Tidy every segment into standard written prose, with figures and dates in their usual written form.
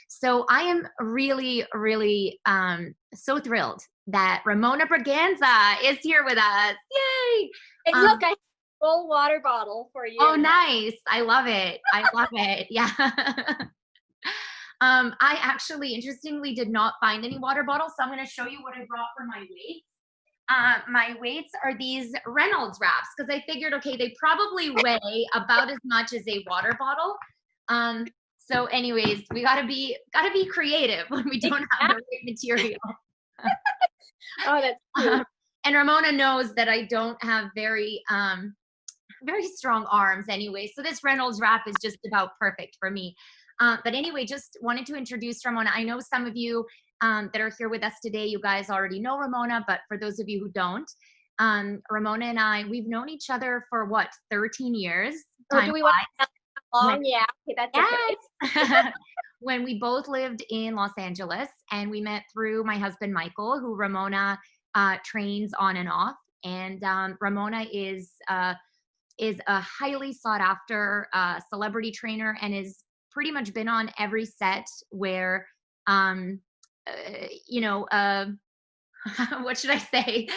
So I am really, really so thrilled that Ramona Braganza is here with us. Yay! And look, I have a full water bottle for Oh, you. nice. I love it. I love it. Yeah. I actually, interestingly, did not find any water bottles, so I'm going to show you what I brought for my weights. My weights are these Reynolds wraps because I figured, okay, they probably weigh about as much as a water bottle. So, anyways, we gotta be creative when we don't have the right material. Oh, that's cute. And Ramona knows that I don't have very strong arms anyway, so this Reynolds wrap is just about perfect for me. But anyway, just wanted to introduce Ramona. I know some of you that are here with us today, you guys already know Ramona, but for those of you who don't, Ramona and I, we've known each other for what, 13 years? Or Time do we want to tell how flies. long? Yeah, okay, that's okay. Yes. When we both lived in Los Angeles, and we met through my husband Michael, who Ramona trains on and off. And Ramona is a highly sought after celebrity trainer and has pretty much been on every set where, uh, you know, what should I say?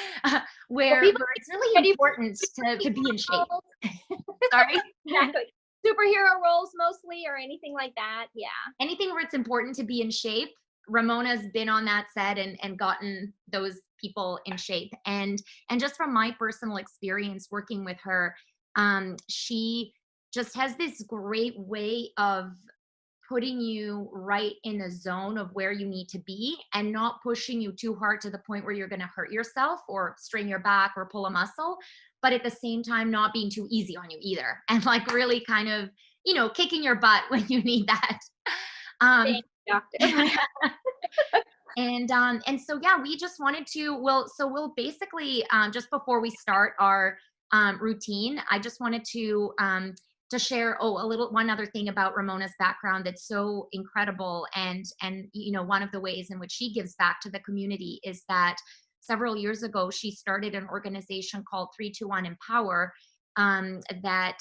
Well, people Where it's really ready important to be in shape. Sorry? exactly. Superhero roles mostly, or anything like that. Yeah. Anything where it's important to be in shape. Ramona's been on that set and gotten those people in shape. And just from my personal experience working with her, she just has this great way of putting you right in the zone of where you need to be and not pushing you too hard to the point where you're going to hurt yourself or strain your back or pull a muscle, but at the same time not being too easy on you either, and like really kind of, kicking your butt when you need that. um Thank you, doctor. and so yeah, we just wanted to, we'll basically, just before we start our routine, I just wanted to share, one other thing about Ramona's background that's so incredible. And one of the ways in which she gives back to the community is that several years ago she started an organization called 321 Empower, that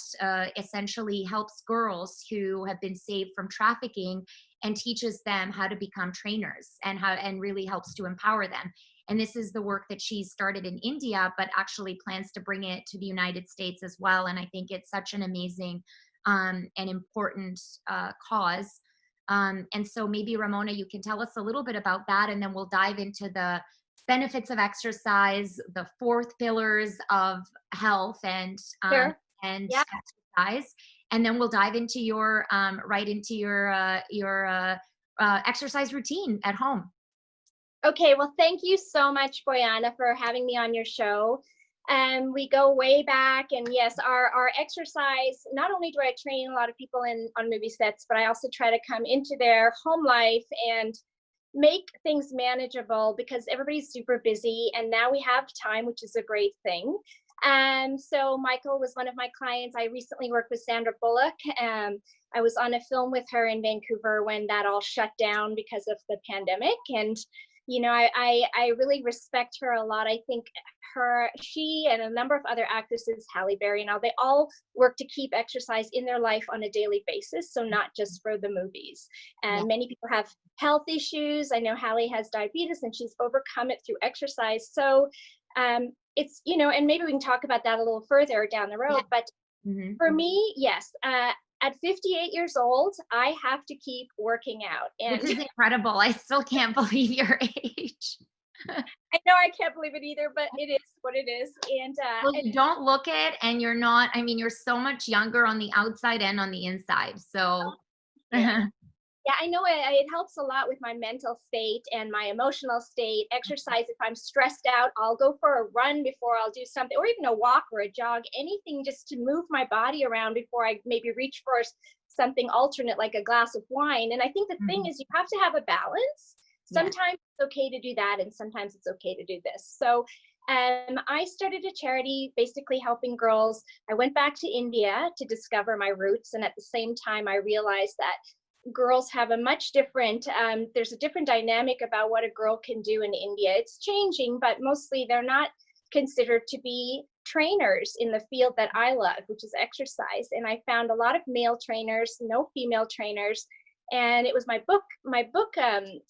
essentially helps girls who have been saved from trafficking and teaches them how to become trainers, and really helps to empower them. And this is the work that she started in India, but actually plans to bring it to the United States as well. And I think it's such an amazing and important cause. And so maybe Ramona, you can tell us a little bit about that, and then we'll dive into the benefits of exercise, the 4 pillars of health, Sure. and Yeah. exercise, and then we'll dive into your right into your exercise routine at home. Okay. Well, thank you so much, Bojana, for having me on your show. We go way back, and yes, our exercise. Not only do I train a lot of people on movie sets, but I also try to come into their home life and make things manageable because everybody's super busy, and now we have time, which is a great thing. So Michael was one of my clients. I recently worked with Sandra Bullock. I was on a film with her in Vancouver when that all shut down because of the pandemic. And I really respect her a lot. I think she and a number of other actresses, Halle Berry and all, they all work to keep exercise in their life on a daily basis, so not just for the movies. And Yeah. many people have health issues. I know Halle has diabetes and she's overcome it through exercise. So it's, and maybe we can talk about that a little further down the road. Yeah. But Mm-hmm. for me, yes, at 58 years old, I have to keep working out. Which And is incredible. I still can't believe your age. I know I can't believe it either, but it is what it is. And Well, you don't look it, and you're not, I mean, you're so much younger on the outside and on the inside. So, yeah. Yeah, I know it helps a lot with my mental state and my emotional state. Exercise, if I'm stressed out, I'll go for a run before I'll do something, or even a walk or a jog, anything just to move my body around before I maybe reach for something alternate like a glass of wine. And I think the thing Mhm. is you have to have a balance. Yeah. Sometimes it's okay to do that, and sometimes it's okay to do this. So I started a charity basically helping girls. I went back to India to discover my roots. And at the same time, I realized that girls have a much different, there's a different dynamic about what a girl can do in India. It's changing, but mostly they're not considered to be trainers in the field that I love, which is exercise. And I found a lot of male trainers, no female trainers. And it was my book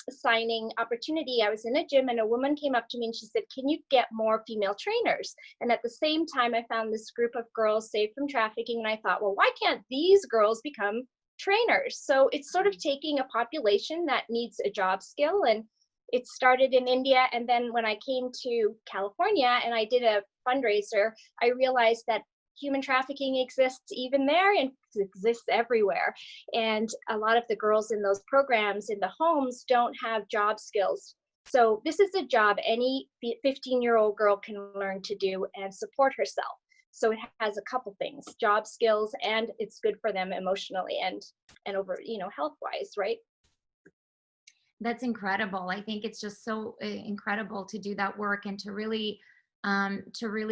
signing opportunity. I was in a gym and a woman came up to me and she said, can you get more female trainers? And at the same time, I found this group of girls saved from trafficking. And I thought, well, why can't these girls become trainers? So it's sort of taking a population that needs a job skill. And it started in India. And then when I came to California and I did a fundraiser, I realized that human trafficking exists even there and exists everywhere. And a lot of the girls in those programs in the homes don't have job skills. So this is a job any 15-year-old girl can learn to do and support herself. So it has a couple things, job skills, and it's good for them emotionally and over, health wise, right? That's incredible. I think it's just so incredible to do that work and to really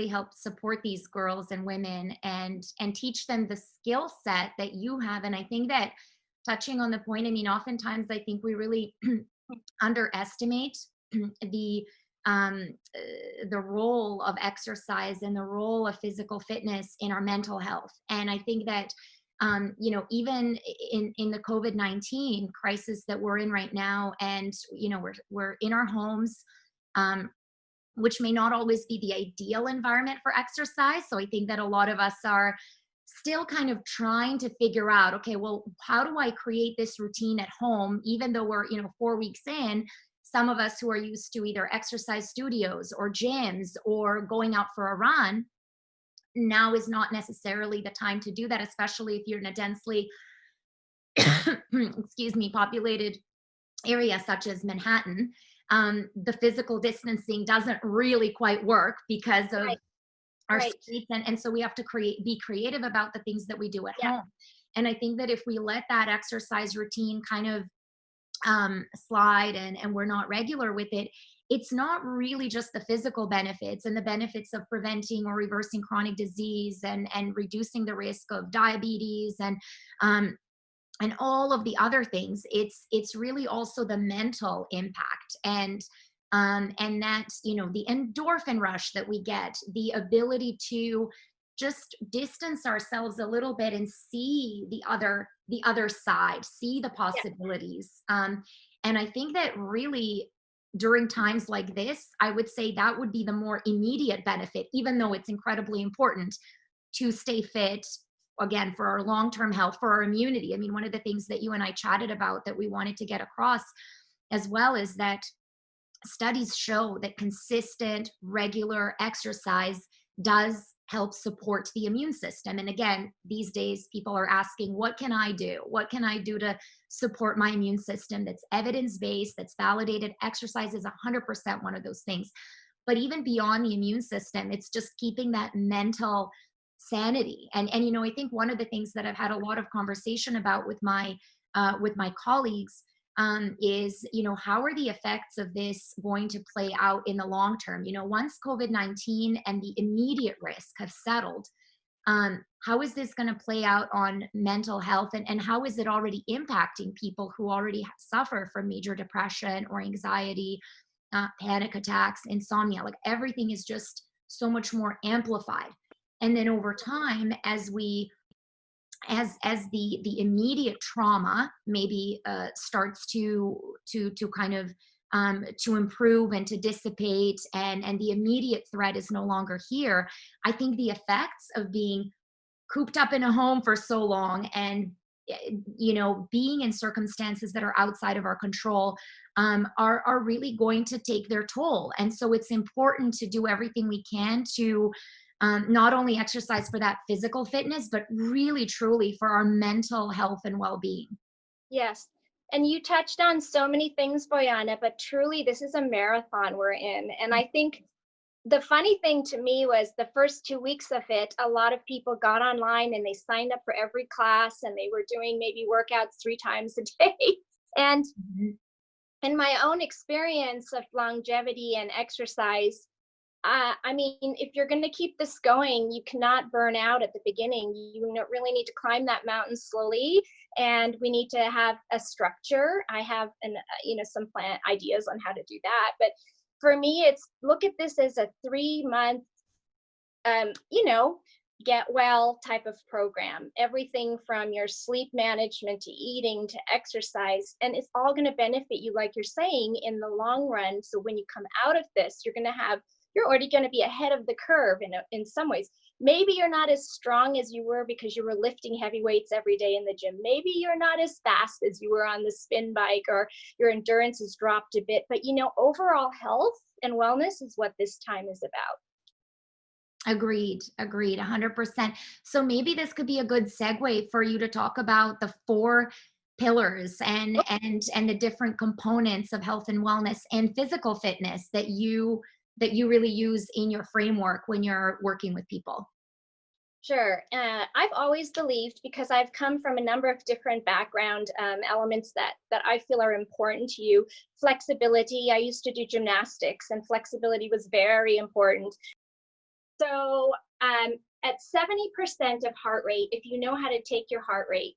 help support these girls and women and teach them the skill set that you have. And I think that, touching on the point, I mean, oftentimes I think we really underestimate the role of exercise and the role of physical fitness in our mental health. And I think that even in the COVID-19 crisis that we're in right now, and we're in our homes, which may not always be the ideal environment for exercise. So I think that a lot of us are still kind of trying to figure out, okay, well, how do I create this routine at home, even though we're 4 weeks in. Some of us who are used to either exercise studios or gyms or going out for a run, now is not necessarily the time to do that, especially if you're in a densely excuse me, populated area such as Manhattan. The physical distancing doesn't really quite work because of Right. our Right. streets, and so we have to be creative about the things that we do at Yeah. home. And I think that if we let that exercise routine kind of slide and we're not regular with it, it's not really just the physical benefits and the benefits of preventing or reversing chronic disease and reducing the risk of diabetes um, and all of the other things. It's really also the mental impact and that the endorphin rush that we get, the ability to just distance ourselves a little bit and see the other side, see the Yeah. possibilities. And I think that really during times like this, I would say that would be the more immediate benefit, even though it's incredibly important to stay fit, again, for our long-term health, for our immunity. I mean, one of the things that you and I chatted about that we wanted to get across as well is that studies show that consistent, regular exercise does help support the immune system. And again, these days people are asking, what can I do? What can I do to support my immune system that's evidence-based, that's validated? Exercise is 100% one of those things. But even beyond the immune system, it's just keeping that mental sanity. And I think one of the things that I've had a lot of conversation about with my colleagues is, how are the effects of this going to play out in the long term? Once COVID-19 and the immediate risk have settled, how is this going to play out on mental health, and how is it already impacting people who already suffer from major depression or anxiety, panic attacks, insomnia? Like, everything is just so much more amplified. And then over time, as the immediate trauma maybe starts to kind of to improve and to dissipate, and the immediate threat is no longer here, I think the effects of being cooped up in a home for so long and being in circumstances that are outside of our control are really going to take their toll. And so it's important to do everything we can to not only exercise for that physical fitness, but really truly for our mental health and well-being. Yes. And you touched on so many things, Bojana, but truly this is a marathon we're in. And I think the funny thing to me was the first 2 weeks of it, a lot of people got online and they signed up for every class and they were doing maybe workouts 3 times a day. And Mhm. in my own experience of longevity and exercise, I mean, if you're going to keep this going, you cannot burn out at the beginning. You really need to climb that mountain slowly, and we need to have a structure. I have some plan ideas on how to do that, but for me, it's look at this as a 3-month, um, you know, get well type of program, everything from your sleep management to eating to exercise, and it's all going to benefit you, like you're saying, in the long run. So when you come out of this, you're already going to be ahead of the curve in some ways. Maybe you're not as strong as you were because you were lifting heavy weights every day in the gym. Maybe you're not as fast as you were on the spin bike, or your endurance has dropped a bit, but overall health and wellness is what this time is about. Agreed, 100%. So maybe this could be a good segue for you to talk about the 4 pillars and the different components of health and wellness and physical fitness that you really use in your framework when you're working with people. Sure. I've always believed, because I've come from a number of different background elements that I feel are important to you. Flexibility. I used to do gymnastics, and flexibility was very important. So at 70% of heart rate, if you know how to take your heart rate,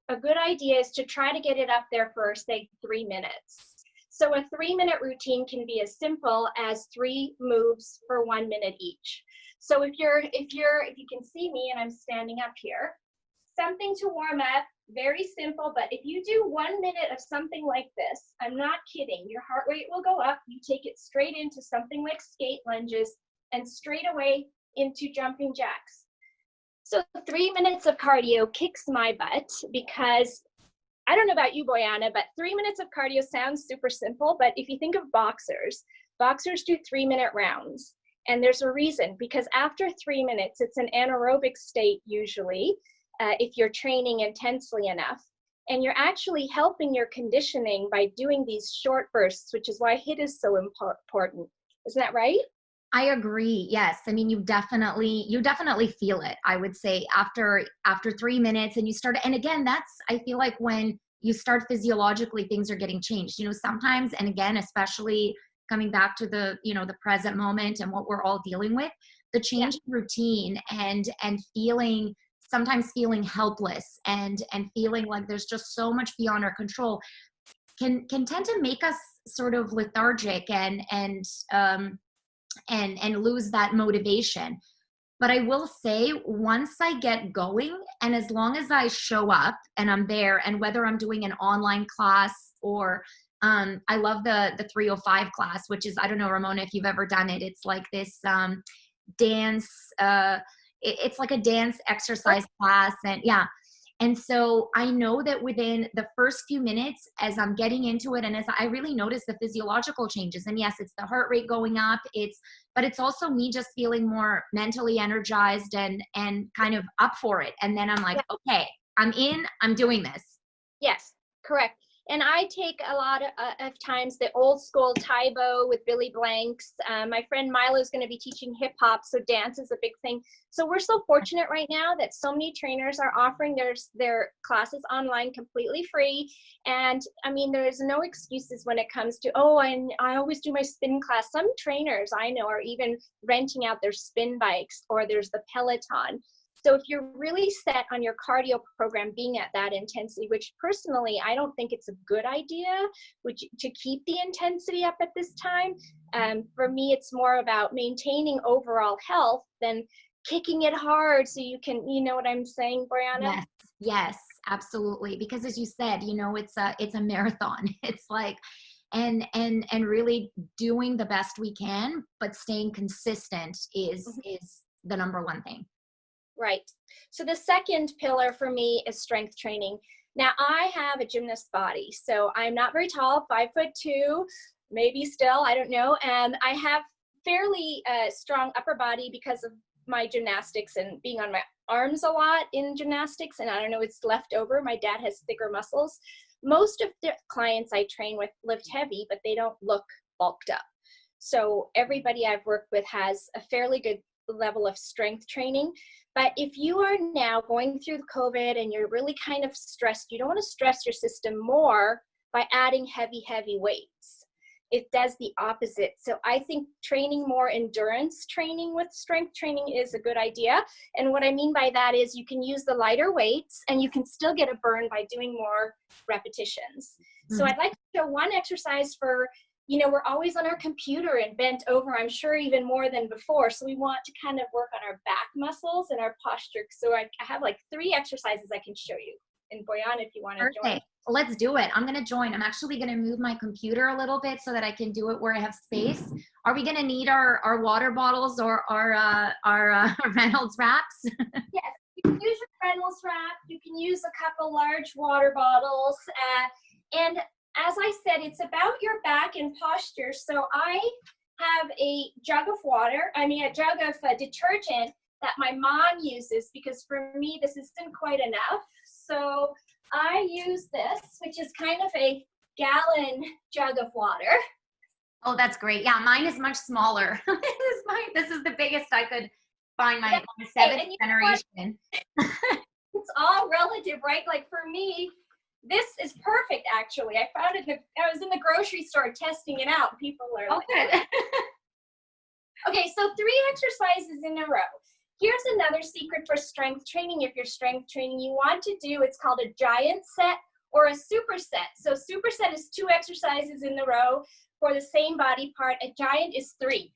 a good idea is to try to get it up there for, say, 3 minutes. So a 3-minute routine can be as simple as 3 moves for 1 minute each. So if you can see me and I'm standing up here, something to warm up, very simple, but if you do 1 minute of something like this, I'm not kidding, your heart rate will go up. You take it straight into something like skate lunges and straight away into jumping jacks. So 3 minutes of cardio kicks my butt, because I don't know about you, Bojana, but 3 minutes of cardio sounds super simple. But if you think of boxers do 3-minute rounds. And there's a reason, because after 3 minutes, it's an anaerobic state usually, if you're training intensely enough. And you're actually helping your conditioning by doing these short bursts, which is why HIIT is so important. Isn't that right? I agree. Yes. I mean, you definitely feel it. I would say after 3 minutes, and you start, and again, I feel like when you start physiologically, things are getting changed, sometimes, and again, especially coming back to the present moment and what we're all dealing with, the change in routine and sometimes feeling helpless and feeling like there's just so much beyond our control can tend to make us sort of lethargic and lose that motivation. But I will say, once I get going, and as long as I show up and I'm there, and whether I'm doing an online class or I love the 305 class, which is, I don't know, Ramona, if you've ever done it. It's like this dance, it's like a dance exercise class. And so I know that within the first few minutes, as I'm getting into it, and as I really notice the physiological changes, and yes, it's the heart rate going up, but it's also me just feeling more mentally energized and kind of up for it. And then I'm like, okay, I'm doing this. Yes, correct. And I take a lot of times the old school Taibo with Billy Blanks. My friend Milo is going to be teaching hip hop, so dance is a big thing. So we're so fortunate right now that so many trainers are offering their classes online completely free. And I mean, there's no excuses when it comes to, I always do my spin class. Some trainers I know are even renting out their spin bikes, or there's the Peloton. So if you're really set on your cardio program being at that intensity, which personally, I don't think it's a good idea to keep the intensity up at this time. For me, it's more about maintaining overall health than kicking it hard so you can, you know what I'm saying, Bojana? Yes, absolutely. Because as you said, it's a marathon. It's like, and really doing the best we can, but staying consistent is the number one thing. Right. So the second pillar for me is strength training. Now, I have a gymnast body, so I'm not very tall, 5'2", maybe still, I don't know. And I have fairly strong upper body because of my gymnastics and being on my arms a lot in gymnastics. And I don't know, it's left over. My dad has thicker muscles. Most of the clients I train with lift heavy, but they don't look bulked up. So everybody I've worked with has a fairly good level of strength training. But if you are now going through the COVID and you're really kind of stressed, you don't want to stress your system more by adding heavy weights. It does the opposite. So I think training more endurance training with strength training is a good idea. And what I mean by that is you can use the lighter weights and you can still get a burn by doing more repetitions. So I'd like to show one exercise for we're always on our computer and bent over, I'm sure even more than before. So we want to kind of work on our back muscles and our posture. So I have like 3 exercises I can show you. And Bojana, if you want to join. Let's do it. I'm going to join. I'm actually going to move my computer a little bit so that I can do it where I have space. Are we going to need our water bottles or our Reynolds wraps? Yes, you can use your Reynolds wrap. You can use a couple large water bottles. And as I said, it's about your back and posture. So I have a jug of detergent that my mom uses, because for me, this isn't quite enough. So I use this, which is kind of a gallon jug of water. Oh, that's great. Yeah, mine is much smaller. This is the biggest I could find, my 7th generation. It's all relative, right? Like for me, this is perfect, actually. I found it, I was in the grocery store testing it out. People are like, good. Okay, so 3 exercises in a row. Here's another secret for strength training. If you're strength training, you want to do, it's called a giant set or a superset. So superset is 2 exercises in a row for the same body part. A giant is 3.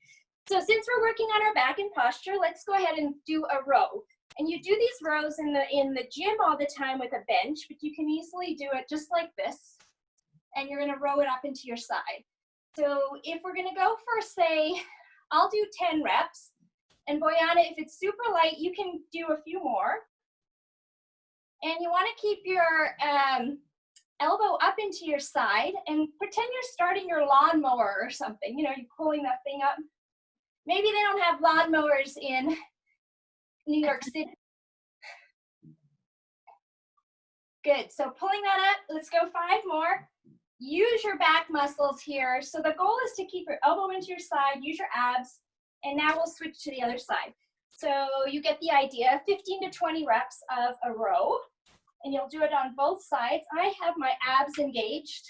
So since we're working on our back and posture, let's go ahead and do a row. And you do these rows in the gym all the time with a bench, but you can easily do it just like this. And you're gonna row it up into your side. So if we're gonna go for, say, I'll do 10 reps. And Bojana, if it's super light, you can do a few more. And you want to keep your elbow up into your side and pretend you're starting your lawnmower or something. You're pulling that thing up. Maybe they don't have lawnmowers in New York City. Good. So pulling that up, let's go 5 more. Use your back muscles here. So the goal is to keep your elbow into your side, use your abs. And now we'll switch to the other side. So you get the idea, 15 to 20 reps of a row, and you'll do it on both sides. I have my abs engaged.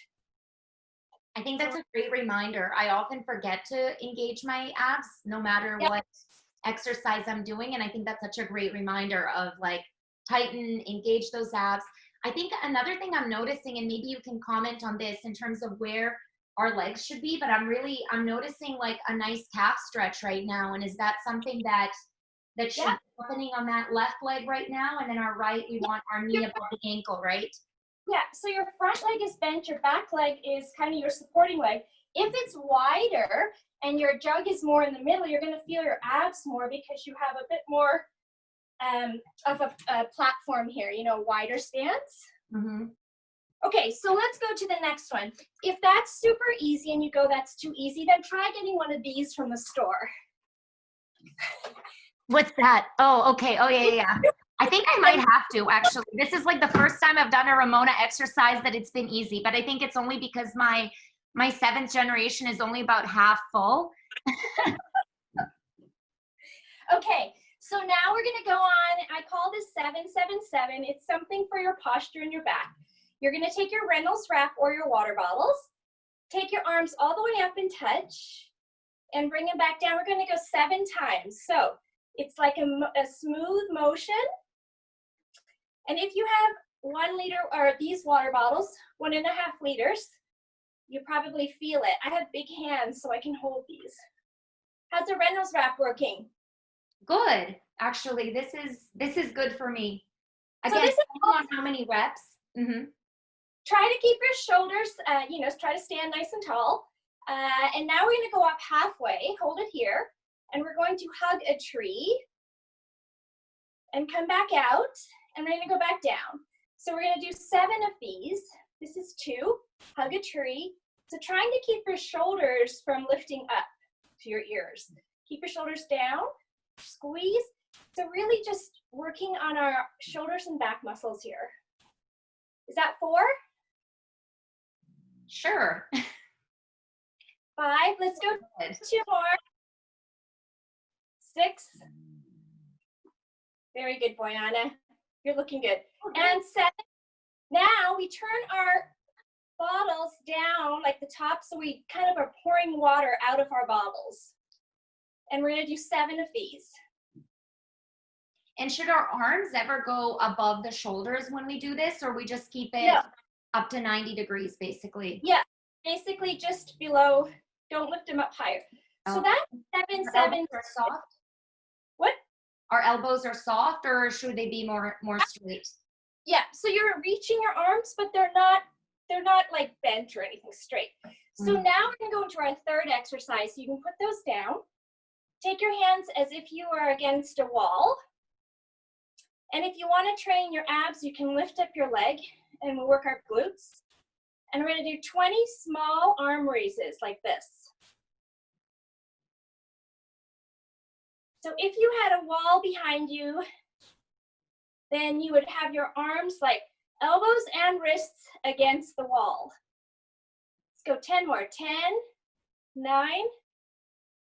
I think that's a great reminder. I often forget to engage my abs no matter what exercise I'm doing. And I think that's such a great reminder of like tighten, engage those abs. I think another thing I'm noticing, and maybe you can comment on this in terms of where our legs should be, but I'm noticing like a nice calf stretch right now. And is that something that should be happening on that left leg right now? And then our right, we want our knee above the ankle, right? Yeah, so your front leg is bent, your back leg is kind of your supporting leg. If it's wider and your jug is more in the middle, you're gonna feel your abs more because you have a bit more of a platform here, wider stance. Mm-hmm. Okay, so let's go to the next one. If that's super easy and you go, that's too easy, then try getting one of these from the store. What's that? Oh, okay. Oh, yeah. I think I might have to, actually. This is like the first time I've done a Ramona exercise that it's been easy, but I think it's only because my 7th generation is only about half full. Okay, so now we're gonna go on, I call this 777. It's something for your posture and your back. You're gonna take your Reynolds wrap or your water bottles, take your arms all the way up and touch, and bring them back down. We're gonna go 7 times. So it's like a smooth motion. And if you have 1 liter, or these water bottles, 1.5 liters, you probably feel it. I have big hands, so I can hold these. How's the Reynolds wrap working? Good. Actually, this is good for me. Again, so this is on how many reps. Mm-hmm. Try to keep your shoulders, try to stand nice and tall. And now we're gonna go up halfway, hold it here, and we're going to hug a tree and come back out, and we're gonna go back down. So we're gonna do 7 of these. This is 2, hug a tree. So trying to keep your shoulders from lifting up to your ears. Keep your shoulders down, squeeze. So really just working on our shoulders and back muscles here. Is that 4? Sure. 5, let's go 2 more. 6. Very good, Bojana. You're looking good. Okay. And 7. Now we turn our bottles down like the top, so we kind of are pouring water out of our bottles. And we're gonna do 7 of these. And should our arms ever go above the shoulders when we do this, or we just keep it up to 90 degrees, basically? Yeah, basically just below. Don't lift them up higher. So that's 7, 7. Are soft? What? Our elbows are soft, or should they be more straight? Yeah, so you're reaching your arms, but they're not like bent or anything, straight. So now we're gonna go into our third exercise. So you can put those down. Take your hands as if you are against a wall. And if you want to train your abs, you can lift up your leg and we'll work our glutes. And we're going to do 20 small arm raises like this. So if you had a wall behind you, then you would have your arms like elbows and wrists against the wall. Let's go 10 more. 10, 9,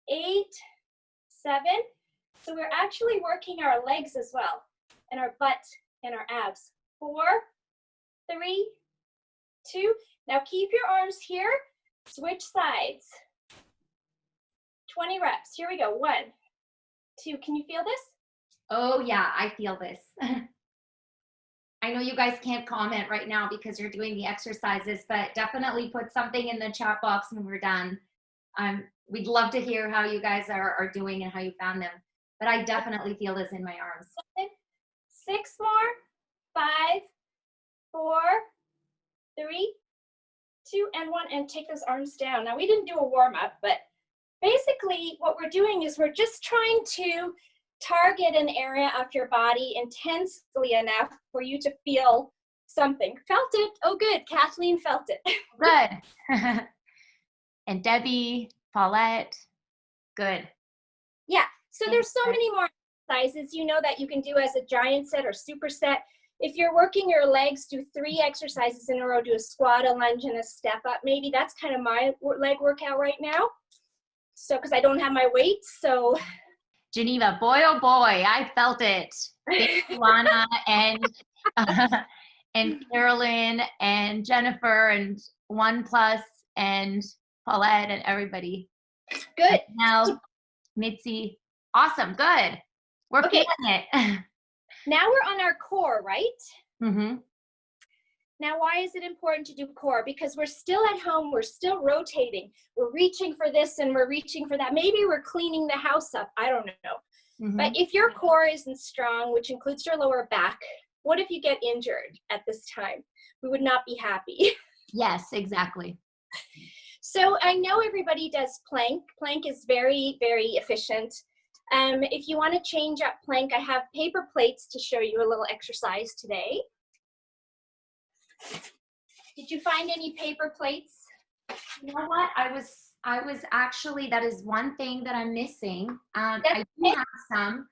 8, 7. So we're actually working our legs as well, and our butt and our abs. 4, 3, 2. Now keep your arms here. Switch sides. 20 reps. Here we go. 1, 2. Can you feel this? Oh yeah, I feel this. I know you guys can't comment right now because you're doing the exercises, but definitely put something in the chat box when we're done. We'd love to hear how you guys are doing and how you found them. But I definitely feel this in my arms. 6 more. 5, 4, 3, 2, and 1. And take those arms down. Now we didn't do a warm up, but basically what we're doing is we're just trying to target an area of your body intensely enough for you to feel something. Felt it? Oh, good. Kathleen felt it. Good. And Debbie, Paulette, good. Yeah. So there's so many more exercises, you know, that you can do as a giant set or superset. If you're working your legs, do 3 exercises in a row. Do a squat, a lunge, and a step up. Maybe that's kind of my leg workout right now. So, because I don't have my weights, so. Geneva, boy, oh boy, I felt it. Thank you, Lana and Carolyn and Jennifer and One Plus and Paulette and everybody. Good. Now, Mitzi, awesome, good. We're feeling it. Now we're on our core, right? Mm-hmm. Now, why is it important to do core? Because we're still at home, we're still rotating. We're reaching for this and we're reaching for that. Maybe we're cleaning the house up, I don't know. Mm-hmm. But if your core isn't strong, which includes your lower back, what if you get injured at this time? We would not be happy. Yes, exactly. So I know everybody does plank. Plank is very, very efficient. If you want to change up plank, I have paper plates to show you a little exercise today. Did you find any paper plates? You know what? I was actually, that is one thing that I'm missing. I do have some,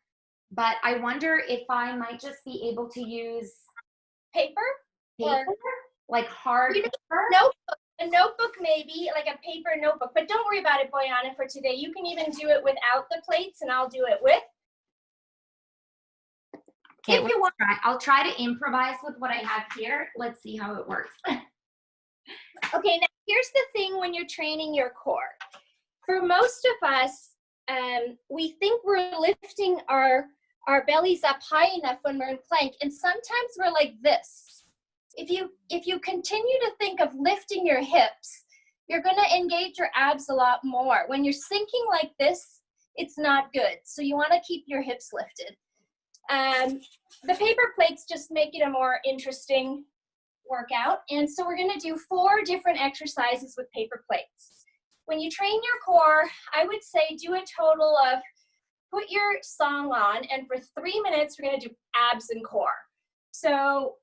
but I wonder if I might just be able to use paper? Like hard paper? Notebook. A notebook maybe, like a paper notebook. But don't worry about it, Bojana, for today. You can even do it without the plates, and I'll do it with. Okay, if you want, I'll try to improvise with what I have here. Let's see how it works. Okay, now here's the thing when you're training your core. For most of us, we think we're lifting our bellies up high enough when we're in plank, and sometimes we're like this. If you continue to think of lifting your hips, you're going to engage your abs a lot more. When you're sinking like this, it's not good. So you want to keep your hips lifted. The paper plates just make it a more interesting workout. And so we're going to do 4 different exercises with paper plates. When you train your core, I would say do a total of, put your song on, and for 3 minutes, we're going to do abs and core. So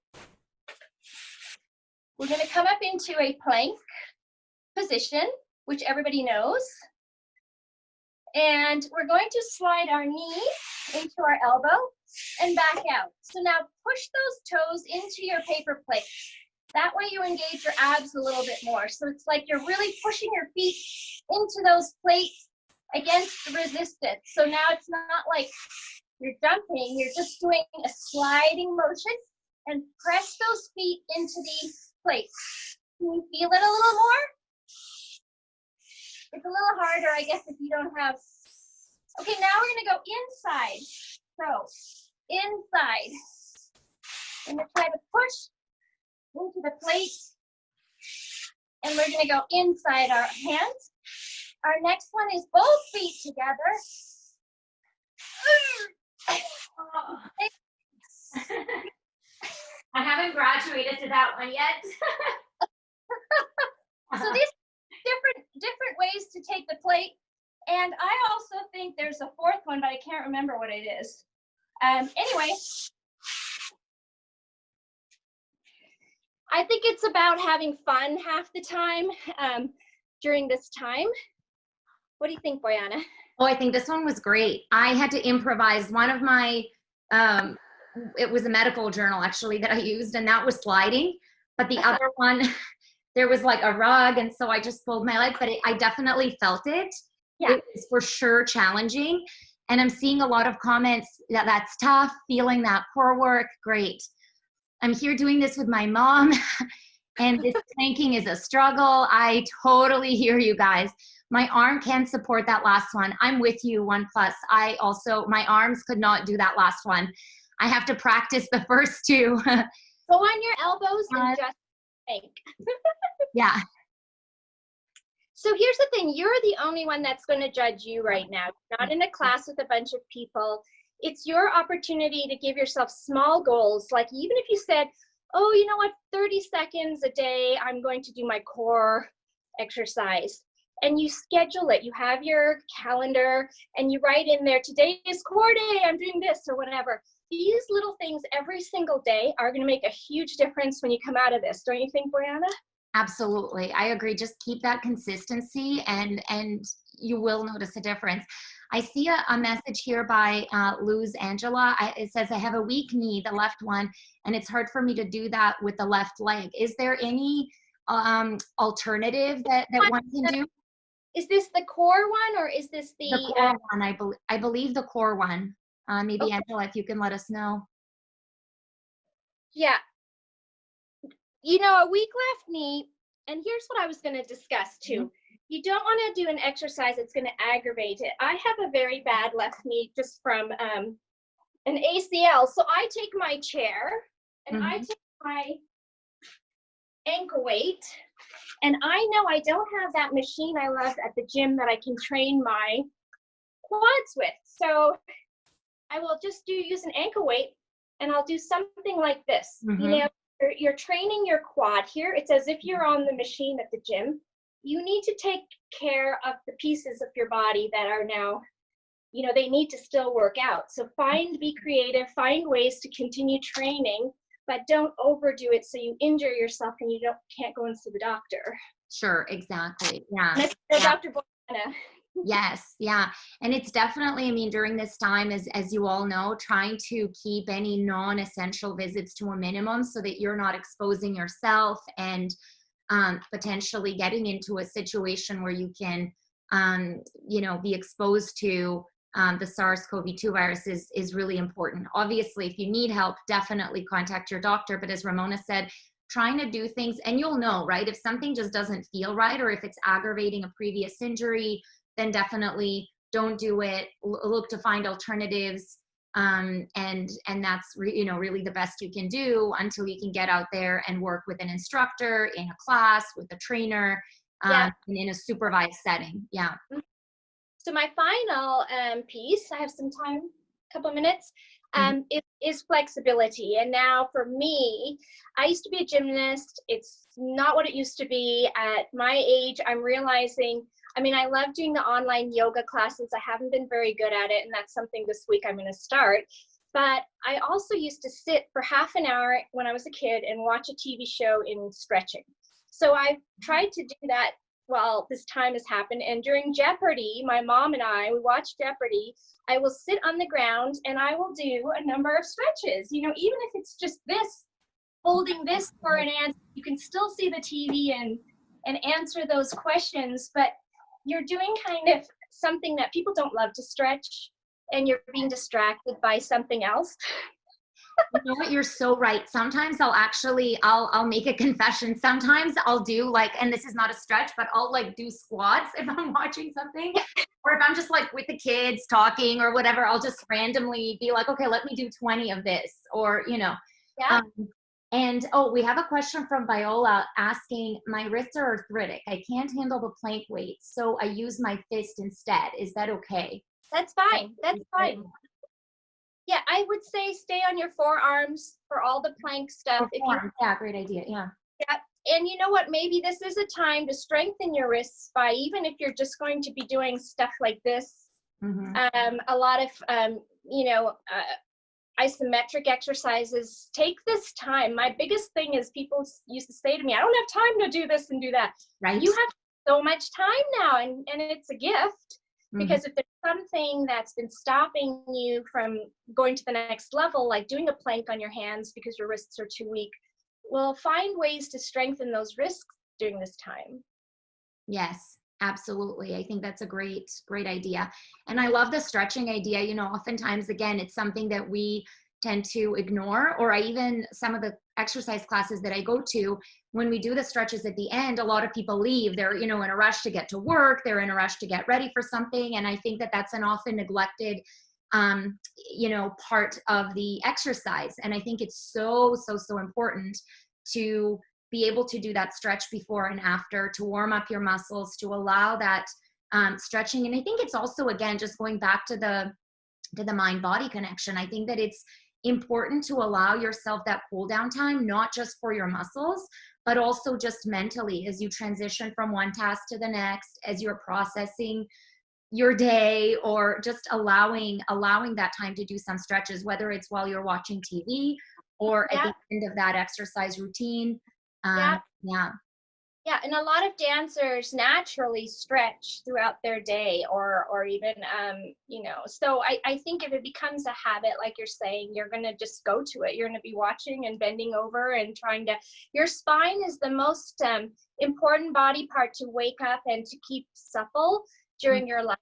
we're going to come up into a plank position, which everybody knows. And we're going to slide our knee into our elbow and back out. So now push those toes into your paper plate. That way you engage your abs a little bit more. So it's like you're really pushing your feet into those plates against the resistance. So now it's not like you're jumping, you're just doing a sliding motion, and press those feet into these plates. Can you feel it a little more? It's a little harder, I guess, if you don't have. Okay, now we're going to go inside. So, inside. I'm going to try to push into the plate And we're gonna go inside our hands. Our next one is both feet together. I haven't graduated to that one yet. So these different ways to take the plate. And I also think there's a fourth one, but I can't remember what it is. Anyway, I think it's about having fun half the time during this time. What do you think, Bojana? Oh, I think this one was great. I had to improvise. One of my, it was a medical journal actually that I used, and that was sliding. But the other one, there was like a rug, and so I just pulled my leg, but I definitely felt it. Yeah. It was for sure challenging. And I'm seeing a lot of comments that that's tough, feeling that core work, great. I'm here doing this with my mom, and this planking is a struggle. I totally hear you guys. My arm can't support that last one. I'm with you, 1+. I also, my arms could not do that last one. I have to practice the first two. Go on your elbows and just think. Yeah. So here's the thing, you're the only one that's going to judge you right now. You're not in a class with a bunch of people. It's your opportunity to give yourself small goals. Like even if you said, oh, you know what, 30 seconds a day, I'm going to do my core exercise. And you schedule it. You have your calendar and you write in there, today is core day, I'm doing this or whatever. These little things every single day are going to make a huge difference when you come out of this. Don't you think, Bojana? Absolutely. I agree. Just keep that consistency and you will notice a difference. I see a message here by Luz Angela. It says, I have a weak knee, the left one, and it's hard for me to do that with the left leg. Is there any alternative that one can do? Is this the core one or is this the core one? I believe the core one. Maybe okay. Angela, if you can let us know. Yeah. You know, a weak left knee, and here's what I was going to discuss too. Mm-hmm. You don't want to do an exercise that's going to aggravate it. I have a very bad left knee just from an ACL. So I take my chair and I take my ankle weight, and I know I don't have that machine I love at the gym that I can train my quads with. So I will just use an ankle weight, and I'll do something like this. You know, you're training your quad here. It's as if you're on the machine at the gym. You need to take care of the pieces of your body that are now, you know, they need to still work out. So be creative, find ways to continue training, but don't overdo it so you injure yourself and you can't go and see the doctor. Sure, exactly. Yeah. Dr. Bojana. Yes, yeah. And it's definitely, I mean, during this time, as you all know, trying to keep any non-essential visits to a minimum so that you're not exposing yourself and potentially getting into a situation where you can, you know, be exposed to the SARS-CoV-2 virus is really important. Obviously, if you need help, definitely contact your doctor. But as Ramona said, trying to do things, and you'll know, right? If something just doesn't feel right, or if it's aggravating a previous injury, then definitely don't do it. Look to find alternatives. And that's really the best you can do until you can get out there and work with an instructor in a class with a trainer, and in a supervised setting. Yeah. So my final piece, I have some time, a couple of minutes, is flexibility. And now for me, I used to be a gymnast. It's not what it used to be. At my age, I'm realizing, I mean, I love doing the online yoga classes. I haven't been very good at it, and that's something this week I'm going to start. But I also used to sit for half an hour when I was a kid and watch a TV show in stretching. So I've tried to do that while this time has happened. And during Jeopardy, my mom and we watch Jeopardy. I will sit on the ground and I will do a number of stretches. You know, even if it's just this, holding this for an answer, you can still see the TV and answer those questions. But you're doing kind of something that people don't love to stretch, and you're being distracted by something else. You know what? You're so right. Sometimes I'll make a confession. Sometimes I'll do and this is not a stretch, but I'll do squats if I'm watching something, or if I'm just with the kids talking or whatever, I'll just randomly be like, okay, let me do 20 of this, or, you know. Yeah. And oh, we have a question from Viola asking, my wrists are arthritic. I can't handle the plank weight, so I use my fist instead. Is that okay? That's fine. That's fine. Yeah, I would say stay on your forearms for all the plank stuff. Yeah, great idea. Yeah. Yeah. And you know what? Maybe this is a time to strengthen your wrists by, even if you're just going to be doing stuff like this, a lot of, isometric exercises. Take this time. My biggest thing is people used to say to me, I don't have time to do this and do that. Right. You have so much time now, and it's a gift. Because if there's something that's been stopping you from going to the next level, like doing a plank on your hands because your wrists are too weak, well, find ways to strengthen those wrists during this time. Yes, absolutely. I think that's a great idea. And I love the stretching idea. You know, oftentimes, again, it's something that we tend to ignore, or some of the exercise classes that I go to, when we do the stretches at the end, a lot of people leave. They're, in a rush to get to work. They're in a rush to get ready for something. And I think that that's an often neglected, part of the exercise. And I think it's so important to be able to do that stretch before and after, to warm up your muscles, to allow that stretching. And I think it's also, again, just going back to the mind-body connection. I think that it's important to allow yourself that cool down time, not just for your muscles, but also just mentally as you transition from one task to the next, as you're processing your day, or just allowing that time to do some stretches, whether it's while you're watching TV or at the end of that exercise routine. Yeah, and a lot of dancers naturally stretch throughout their day, or even, so I think if it becomes a habit, like you're saying, you're going to just go to it. You're going to be watching and bending over and your spine is the most important body part to wake up and to keep supple during your life.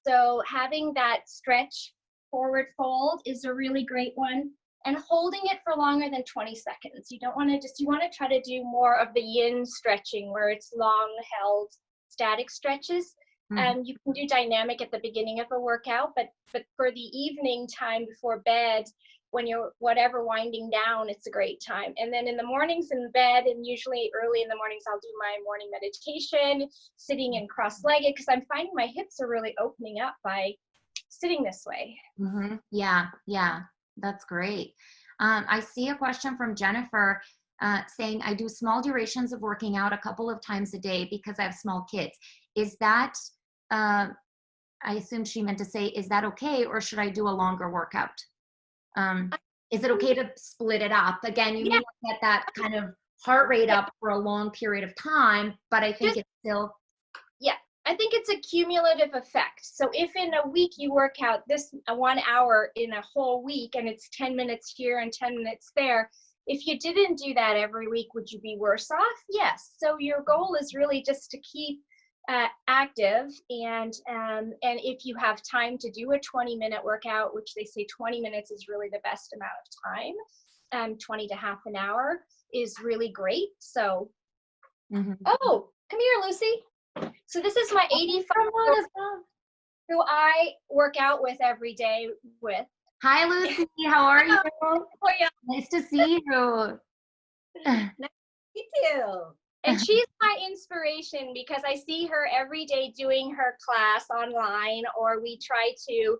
So having that stretch forward fold is a really great one. And holding it for longer than 20 seconds. You don't want to you want to try to do more of the yin stretching, where it's long held static stretches. You can do dynamic at the beginning of a workout, but for the evening time before bed, when you're winding down, it's a great time. And then in the mornings in bed, and usually early in the mornings, I'll do my morning meditation, sitting and cross-legged, because I'm finding my hips are really opening up by sitting this way. Yeah. That's great. I see a question from Jennifer saying, I do small durations of working out a couple of times a day because I have small kids. Is that, I assume she meant to say, is that okay? Or should I do a longer workout? Is it okay to split it up? Again, you may not get that kind of heart rate up for a long period of time, but I think it's still. Yeah. I think it's a cumulative effect. So if in a week you work out this 1 hour in a whole week, and it's 10 minutes here and 10 minutes there, if you didn't do that every week, would you be worse off? Yes. So your goal is really just to keep active, and if you have time to do a 20-minute workout, which they say 20 minutes is really the best amount of time, 20 to half an hour is really great. So, oh, come here, Lucy. So this is my 85-year-old who I work out with every day with. Hi, Lucy. How are you? Nice to see you. Nice to meet you. And she's my inspiration because I see her every day doing her class online, or we try to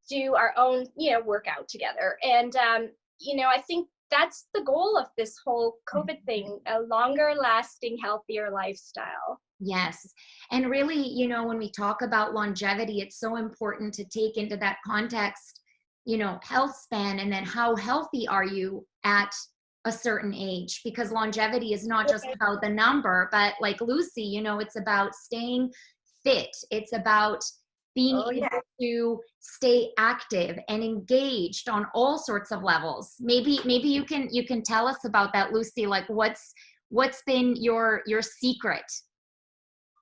do our own, workout together. And, I think that's the goal of this whole COVID thing, a longer lasting, healthier lifestyle. Yes. And really, when we talk about longevity, it's so important to take into that context, health span, and then how healthy are you at a certain age, because longevity is not just about the number, but like Lucy, it's about staying fit. It's about being able to stay active and engaged on all sorts of levels. Maybe you can tell us about that, Lucy, like what's been your secret?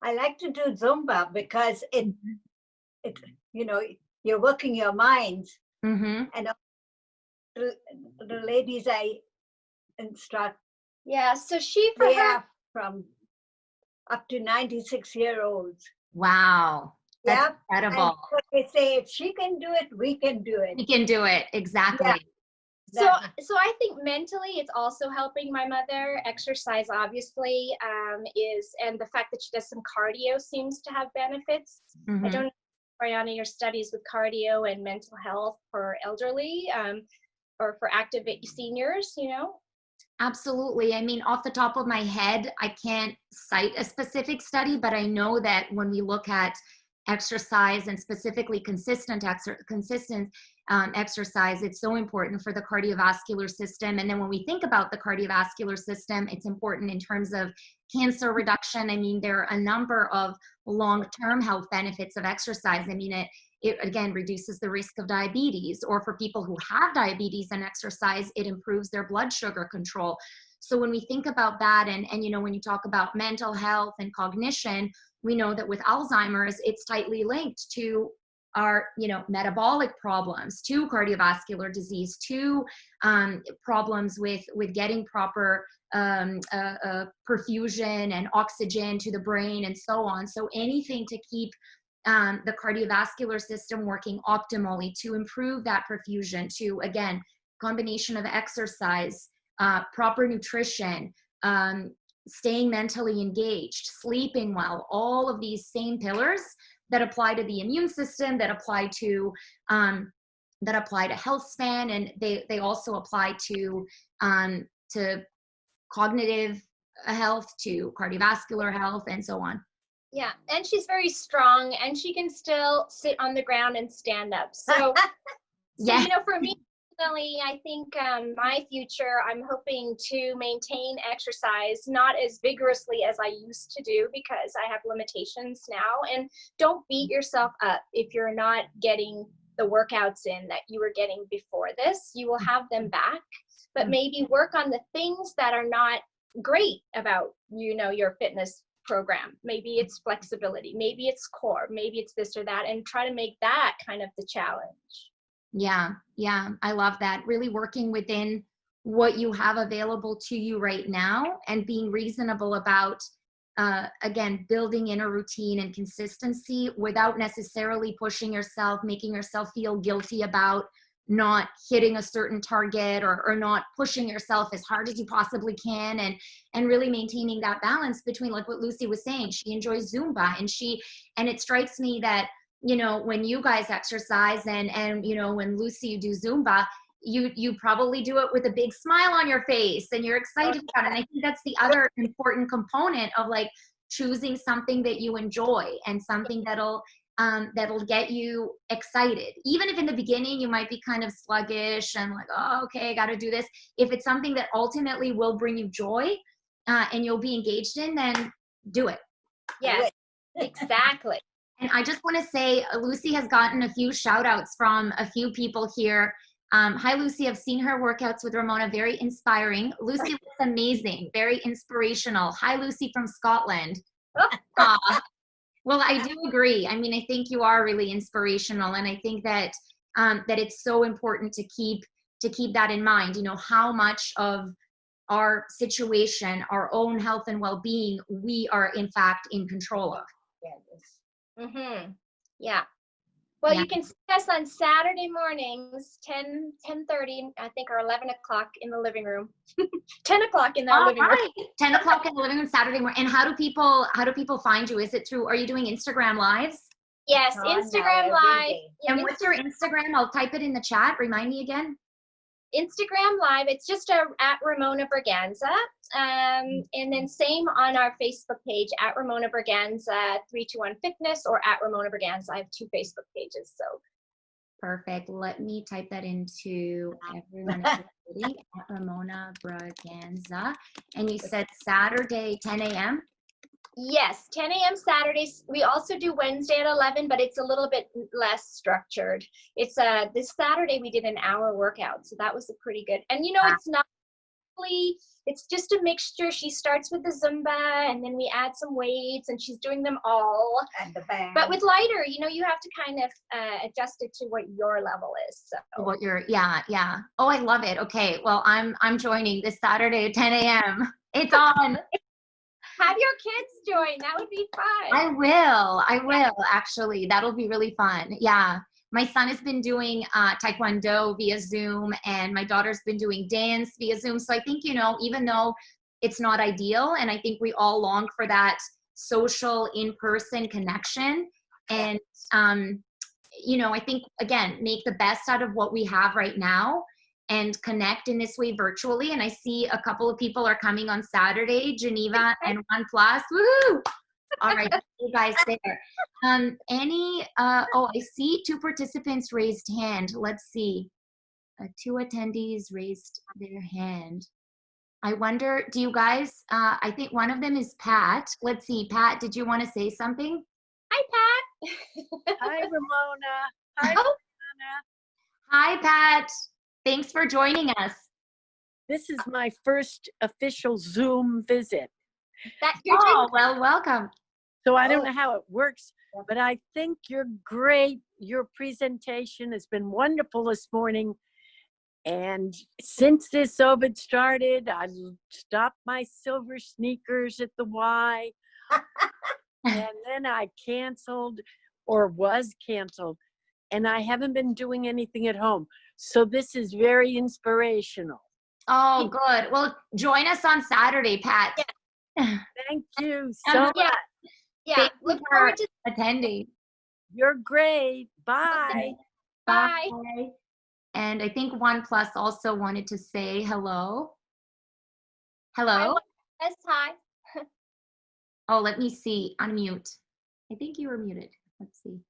I like to do Zumba because it you're working your minds, and the ladies I instruct. Yeah, so they are from up to 96-year-olds. Wow, that's incredible. And they say if she can do it, we can do it. We can do it, exactly. So, so I think mentally it's also helping my mother. Exercise obviously and the fact that she does some cardio seems to have benefits. I don't know, Brianna, your studies with cardio and mental health for elderly or for active seniors, you know? Absolutely. I mean, off the top of my head, I can't cite a specific study, but I know that when we look at exercise and specifically consistent exercise, it's so important for the cardiovascular system. And then when we think about the cardiovascular system, it's important in terms of cancer reduction. I mean, there are a number of long-term health benefits of exercise. I mean, it again reduces the risk of diabetes, or for people who have diabetes and exercise, it improves their blood sugar control. So when we think about that, and you know, when you talk about mental health and cognition, we know that with Alzheimer's, it's tightly linked to our, you know, metabolic problems, to cardiovascular disease, to problems with getting proper perfusion and oxygen to the brain and so on. So anything to keep the cardiovascular system working optimally, to improve that perfusion, to, again, combination of exercise, proper nutrition, staying mentally engaged, sleeping well, all of these same pillars that apply to the immune system, that apply to health span, and they also apply to cognitive health, to cardiovascular health, and so on. Yeah, and she's very strong, and she can still sit on the ground and stand up. So, yeah, you know, for me personally, I think my future, I'm hoping to maintain exercise, not as vigorously as I used to do because I have limitations now. And don't beat yourself up if you're not getting the workouts in that you were getting before this. You will have them back, but maybe work on the things that are not great about, you know, your fitness program. Maybe it's flexibility, maybe it's core, maybe it's this or that, and try to make that kind of the challenge. Yeah, I love that. Really working within what you have available to you right now, and being reasonable about, again, building in a routine and consistency without necessarily pushing yourself, making yourself feel guilty about not hitting a certain target, or not pushing yourself as hard as you possibly can, and really maintaining that balance between, like what Lucy was saying, she enjoys Zumba, and it strikes me that, you know, when you guys exercise and you know, when Lucy, you do Zumba, you probably do it with a big smile on your face and you're excited about it. And I think that's the other important component of, like, choosing something that you enjoy and something that'll get you excited. Even if in the beginning you might be kind of sluggish and like, oh, okay, I got to do this. If it's something that ultimately will bring you joy and you'll be engaged in, then do it. Yes, exactly. And I just want to say, Lucy has gotten a few shout outs from a few people here. Hi, Lucy. I've seen her workouts with Ramona. Very inspiring. Lucy looks amazing. Very inspirational. Hi, Lucy from Scotland. Well, I do agree. I mean, I think you are really inspirational. And I think that that it's so important to keep that in mind. You know, how much of our situation, our own health and well-being, we are in fact in control of. Yeah. Well, Yeah. you can see us on Saturday mornings, 10:30, I think, or 11 o'clock in the living room. 10 o'clock in our living room. 10 o'clock in the living room Saturday morning. And how do people find you? Is it through, are you doing Instagram lives? Yes, Instagram Live. And what's your Instagram? I'll type it in the chat. Remind me again. Instagram Live. It's just at Ramona Braganza. And then same on our Facebook page, at Ramona Braganza 321 Fitness, or at Ramona Braganza. I have 2 Facebook pages. So perfect. Let me type that into everyone at Ramona Braganza. And you said Saturday, 10 a.m.? Yes, 10 a.m. Saturdays. We also do Wednesday at 11, but it's a little bit less structured. It's this Saturday we did an hour workout, so that was a pretty good. And you know, it's not really, it's just a mixture. She starts with the Zumba, and then we add some weights, and she's doing them all. And the band. But with lighter, you know, you have to kind of adjust it to what your level is. So. What your yeah. Oh, I love it. Okay, well, I'm joining this Saturday at 10 a.m. It's on. Have your kids join. That would be fun. I will actually. That'll be really fun. Yeah. my son has been doing Taekwondo via Zoom, and my daughter's been doing dance via Zoom. So I think, you know, even though it's not ideal, and I think we all long for that social in-person connection, and you know, I think, again, make the best out of what we have right now and connect in this way virtually. And I see a couple of people are coming on Saturday, Geneva and OnePlus. Woohoo! All right, you guys there. Oh, I see 2 participants raised hand. Let's see. 2 attendees raised their hand. I wonder, do you guys, I think one of them is Pat. Let's see, Pat, did you want to say something? Hi, Pat. Hi, Ramona. Hi, Oh. Bojana. Hi, Pat. Thanks for joining us. This is my first official Zoom visit. Oh, well, welcome. So I don't know how it works, but I think you're great. Your presentation has been wonderful this morning. And since this COVID started, I stopped my silver sneakers at the Y. And then I canceled or was canceled. And I haven't been doing anything at home. So this is very inspirational. Oh, good. Well, join us on Saturday, Pat. Thank you so much. Yeah, Thank you look for forward to attending. You're great. Bye. Okay. Bye. Bye. And I think OnePlus also wanted to say hello. Hello? Yes, hi. Oh, let me see. Unmute. I think you were muted. Let's see.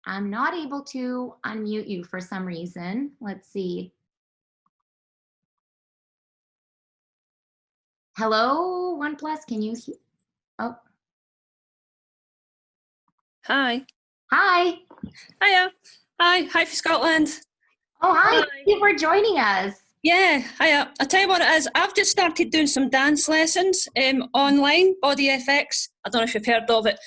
I'm not able to unmute you for some reason. Let's see. Hello, OnePlus. Can you hear? Oh, Hi. hi. Hiya. Hi from Scotland. Oh, hi. Hi. Thank you for joining us. Yeah, hiya. I'll tell you what it is. I've just started doing some dance lessons online, Body FX. I don't know if you've heard of it.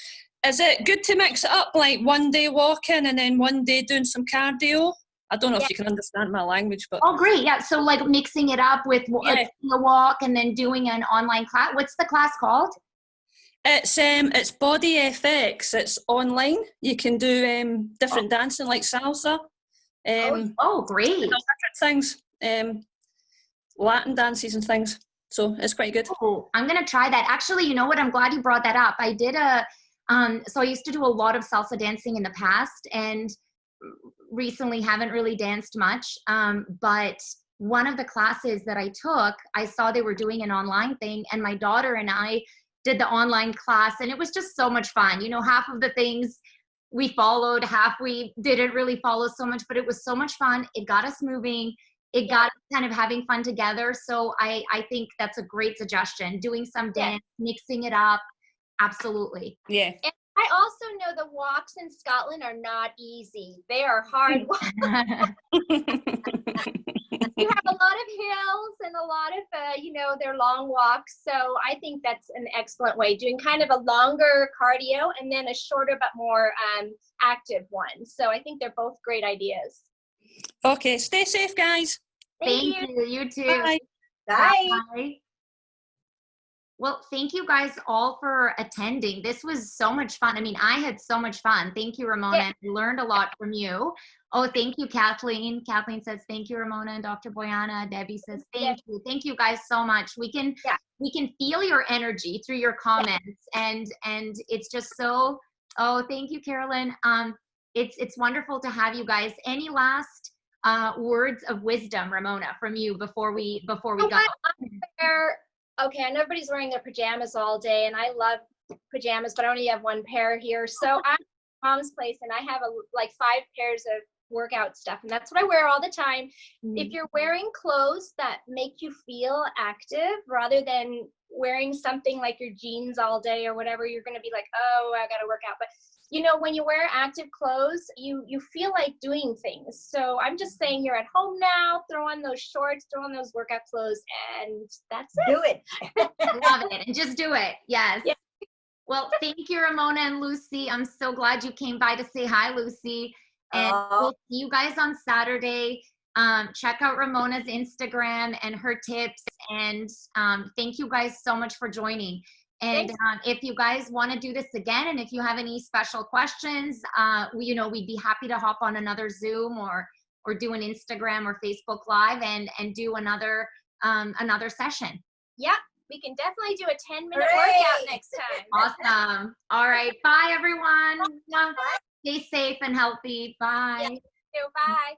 Is it good to mix it up, like one day walking and then one day doing some cardio? I don't know if you can understand my language, but... Oh, great. Yeah. So like mixing it up with Yeah. a walk and then doing an online class. What's the class called? It's Body FX. It's online. You can do different dancing like salsa. Oh, great. Different things. Latin dances and things. So it's quite good. Oh, I'm going to try that. Actually, you know what? I'm glad you brought that up. I did so I used to do a lot of salsa dancing in the past and recently haven't really danced much. But one of the classes that I took, I saw they were doing an online thing, and my daughter and I did the online class, and it was just so much fun. You know, half of the things we followed, half we didn't really follow so much, but it was so much fun. It got us moving. It got us kind of having fun together. So I think that's a great suggestion. Doing some dance, mixing it up. Absolutely. Yeah. And I also know the walks in Scotland are not easy. They are hard walks. You have a lot of hills and a lot of, they're long walks. So I think that's an excellent way, doing kind of a longer cardio and then a shorter but more active one. So I think they're both great ideas. Okay, stay safe, guys. Thank you. You too. Bye. Bye. Bye. Well, thank you guys all for attending. This was so much fun. I mean, I had so much fun. Thank you, Ramona. Yeah. I learned a lot from you. Oh, thank you, Kathleen. Kathleen says, thank you, Ramona and Dr. Bojana. Debbie says, thank you. Thank you guys so much. We can feel your energy through your comments. And it's just so, thank you, Carolyn. It's wonderful to have you guys. Any last words of wisdom, Ramona, from you before we go? Okay, and everybody's wearing their pajamas all day, and I love pajamas, but I only have one pair here. So I'm at Mom's place, and I have like 5 pairs of workout stuff, and that's what I wear all the time. If you're wearing clothes that make you feel active rather than wearing something like your jeans all day or whatever, you're going to be like, oh, I got to work out. But when you wear active clothes, you feel like doing things. So I'm just saying, you're at home now, throw on those shorts, throw on those workout clothes, and that's it. Do it. Love it. And just do it. Yes. Yeah. Well, thank you, Ramona and Lucy. I'm so glad you came by to say hi, Lucy. And we'll see you guys on Saturday. Check out Ramona's Instagram and her tips. And thank you guys so much for joining. And Thanks. if you guys want to do this again, and if you have any special questions, we'd be happy to hop on another Zoom or do an Instagram or Facebook Live and do another session. Yeah, we can definitely do a 10-minute Hooray! workout next time. Awesome. All right. Bye, everyone. Stay safe and healthy. Bye. So, bye.